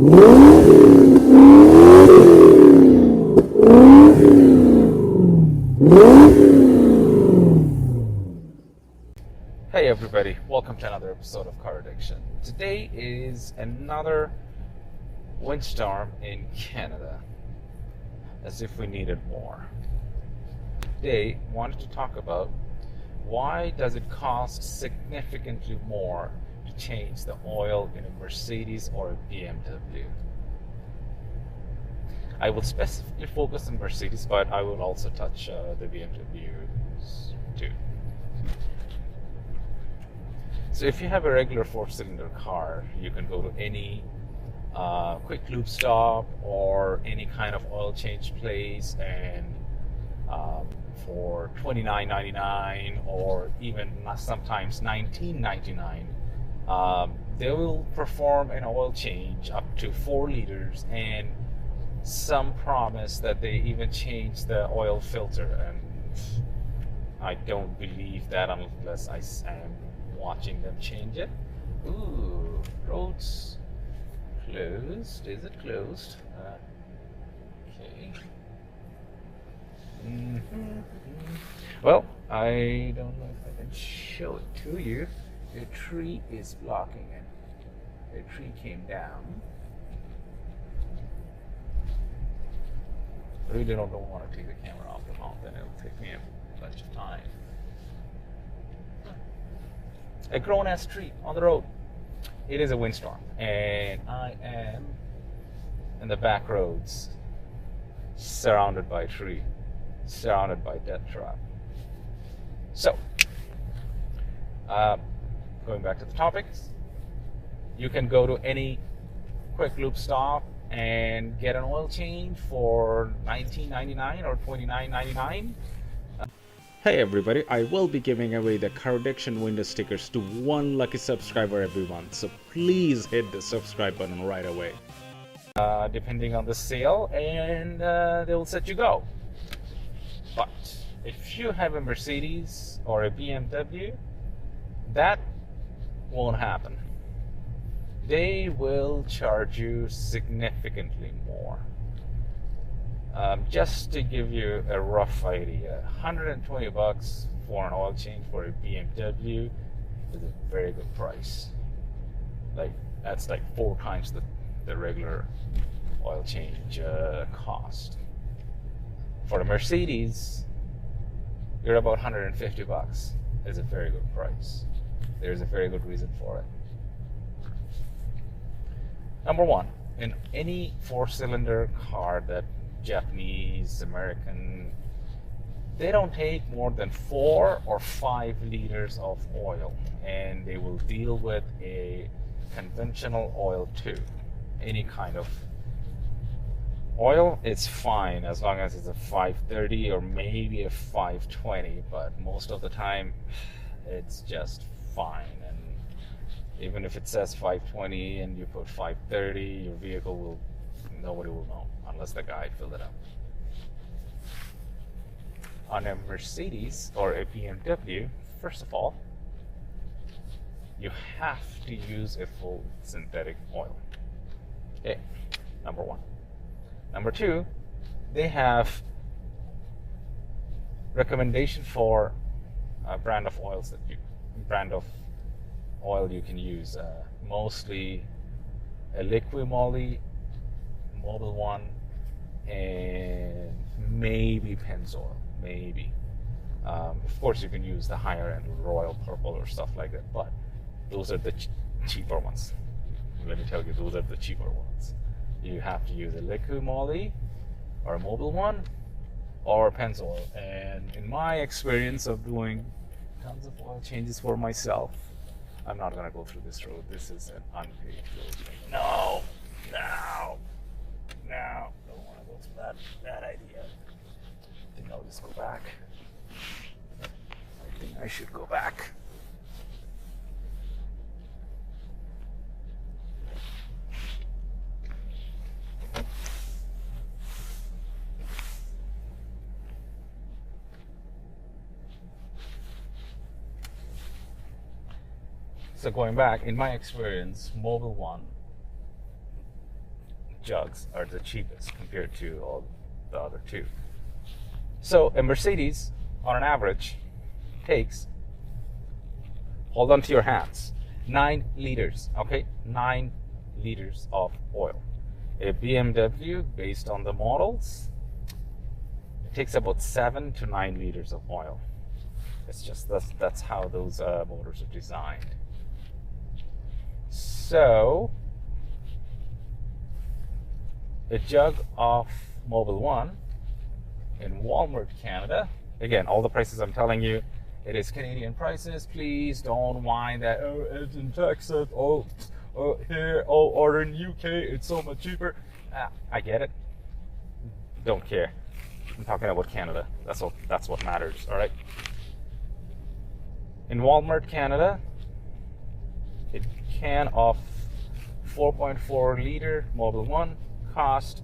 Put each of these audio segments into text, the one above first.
Hey everybody, welcome to another episode of Car Addiction. Today is another windstorm in Canada, as if we needed more. Today, I wanted to talk about why does it cost significantly more to change the oil in a Mercedes or a BMW. I will specifically focus on Mercedes, but I will also touch the BMWs too. So if you have a regular 4-cylinder car, you can go to any quick lube stop or any kind of oil change place, and for $29.99 or even sometimes $19.99, they will perform an oil change up to 4 liters, and some promise that they even change the oil filter, and I don't believe that unless I am watching them change it. Ooh, road's closed. Is it closed? Okay. Well, I don't know if I can show it to you. The tree is blocking it. The tree came down. I really don't want to take the camera off the mountain. It'll take me a bunch of time. A grown-ass tree on the road. It is a windstorm, and I am in the back roads, surrounded by tree, surrounded by death trap. So, going back to the topics, you can go to any quick lube stop and get an oil change for $19.99 or $29.99. Hey everybody, I will be giving away the Car Addiction window stickers to one lucky subscriber every month, so please hit the subscribe button right away. Depending on the sale, and they will set you go. But if you have a Mercedes or a BMW, that won't happen. They will charge you significantly more. Just to give you a rough idea, $120 for an oil change for a BMW is a very good price. That's like 4 times the regular oil change cost. For the Mercedes, you're about $150. Is a very good price. There's a very good reason for it. Number one, in any 4-cylinder car that Japanese, American, they don't take more than 4 or 5 liters of oil, and they will deal with a conventional oil too. Any kind of oil, it's fine as long as it's a 530 or maybe a 520, but most of the time it's just fine. And even if it says 520 and you put 530, your vehicle will, nobody will know unless the guy filled it up. On a Mercedes or a BMW, first of all, you have to use a full synthetic oil. Okay, number one. Number two, they have recommendation for a brand of oil you can use. Mostly a liquid moly, Mobil 1, and maybe Pennzoil, maybe. Of course, you can use the higher end Royal Purple or stuff like that, but those are the cheaper ones. Let me tell you, those are the cheaper ones. You have to use a liquid moly or a Mobil 1 or Pennzoil. And in my experience of doing tons of oil changes for myself, I'm not going to go through this road. This is an unpaved road. No, don't want to go through that idea. I think I'll just go back. I think I should go back. So going back, in my experience, Mobil 1 jugs are the cheapest compared to all the other two. So a Mercedes, on an average, takes, hold on to your hands, 9 liters, okay? 9 liters of oil. A BMW, based on the models, it takes about 7 to 9 liters of oil. It's just, that's how those motors are designed. So, a jug of Mobil 1 in Walmart, Canada, again, all the prices I'm telling you, it is Canadian prices. Please don't whine that, oh, it's in Texas, oh here, oh, or in UK, it's so much cheaper. I get it. Don't care. I'm talking about Canada. That's what matters, all right? In Walmart, Canada, a can of 4.4 liter Mobil 1 cost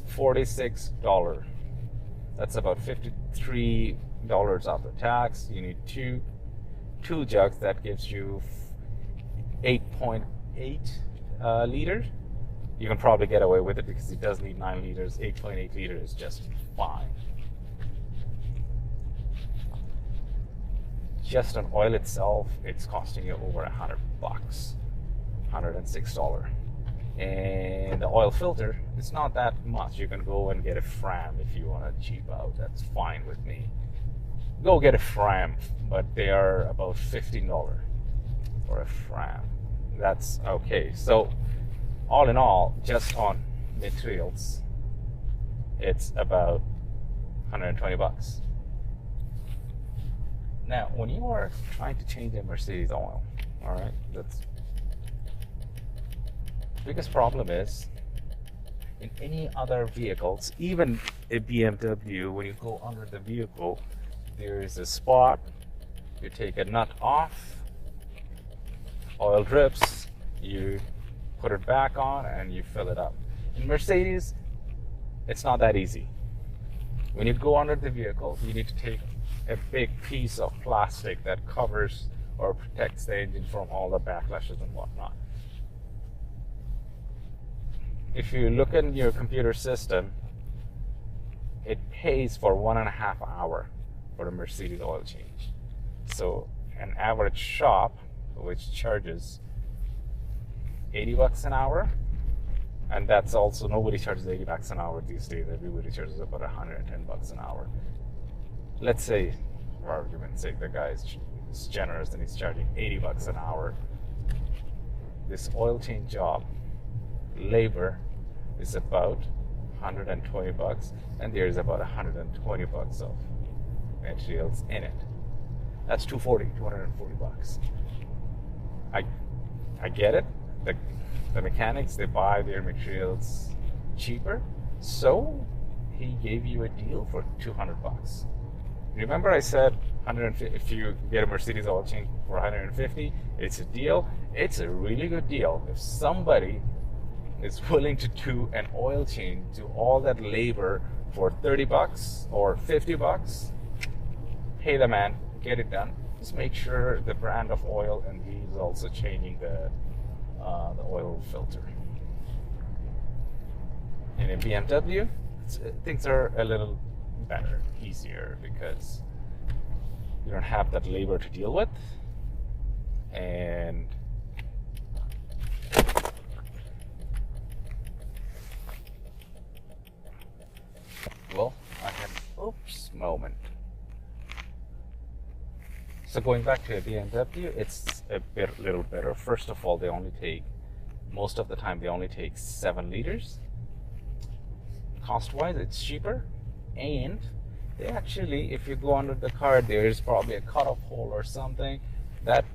$46. That's about $53 after tax. You need two jugs. That gives you 8.8 liters. You can probably get away with it because it does need 9 liters. 8.8 liters is just fine. Just on oil itself, it's costing you over $100, $106. And the oil filter, it's not that much. You can go and get a Fram if you want to cheap out. That's fine with me. Go get a Fram, but they are about $15 for a Fram. That's okay. So all in all, just on materials, it's about $120. Now, when you are trying to change a Mercedes oil, all right, that's the biggest problem is in any other vehicles, even a BMW, when you go under the vehicle, there is a spot, you take a nut off, oil drips, you put it back on and you fill it up. In Mercedes, it's not that easy. When you go under the vehicle, you need to take a big piece of plastic that covers or protects the engine from all the backlashes and whatnot. If you look in your computer system, it pays for 1.5 hours for a Mercedes oil change. So an average shop, which charges $80 an hour, and that's also, nobody charges $80 an hour these days. Everybody charges about $110 an hour. Let's say, for argument's sake, the guy is generous and he's charging $80 an hour. This oil change job, labor is about $120, and there's about $120 of materials in it. That's $240. I get it. The mechanics, they buy their materials cheaper, so he gave you a deal for $200. Remember I said 150, if you get a Mercedes oil change for 150, it's a deal. It's a really good deal. If somebody is willing to do an oil change, do all that labor for $30 or $50, pay the man, get it done. Just make sure the brand of oil, and he's also changing the oil filter. In a BMW, things are a little better, easier, because you don't have that labor to deal with. And well, I had an oops moment. So going back to a BMW, it's a little better. First of all, most of the time they only take 7 liters. Cost-wise, it's cheaper, and they actually, if you go under the car, there is probably a cut-off hole or something. That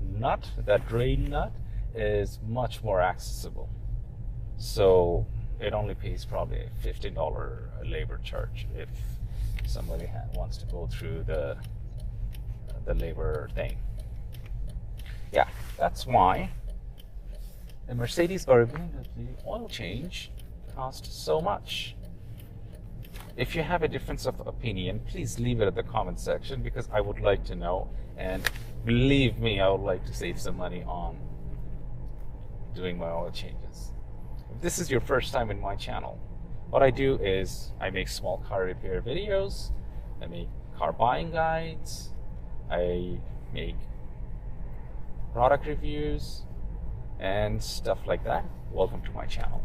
nut, that drain nut, is much more accessible. So it only pays probably a $15 labor charge if somebody wants to go through the labor thing. Yeah, that's why a Mercedes or a BMW oil change costs so much. If you have a difference of opinion, please leave it at the comment section, because I would like to know, and believe me, I would like to save some money on doing my oil changes. If this is your first time in my channel, what I do is I make small car repair videos, I make car buying guides, I make product reviews, and stuff like that. Welcome to my channel.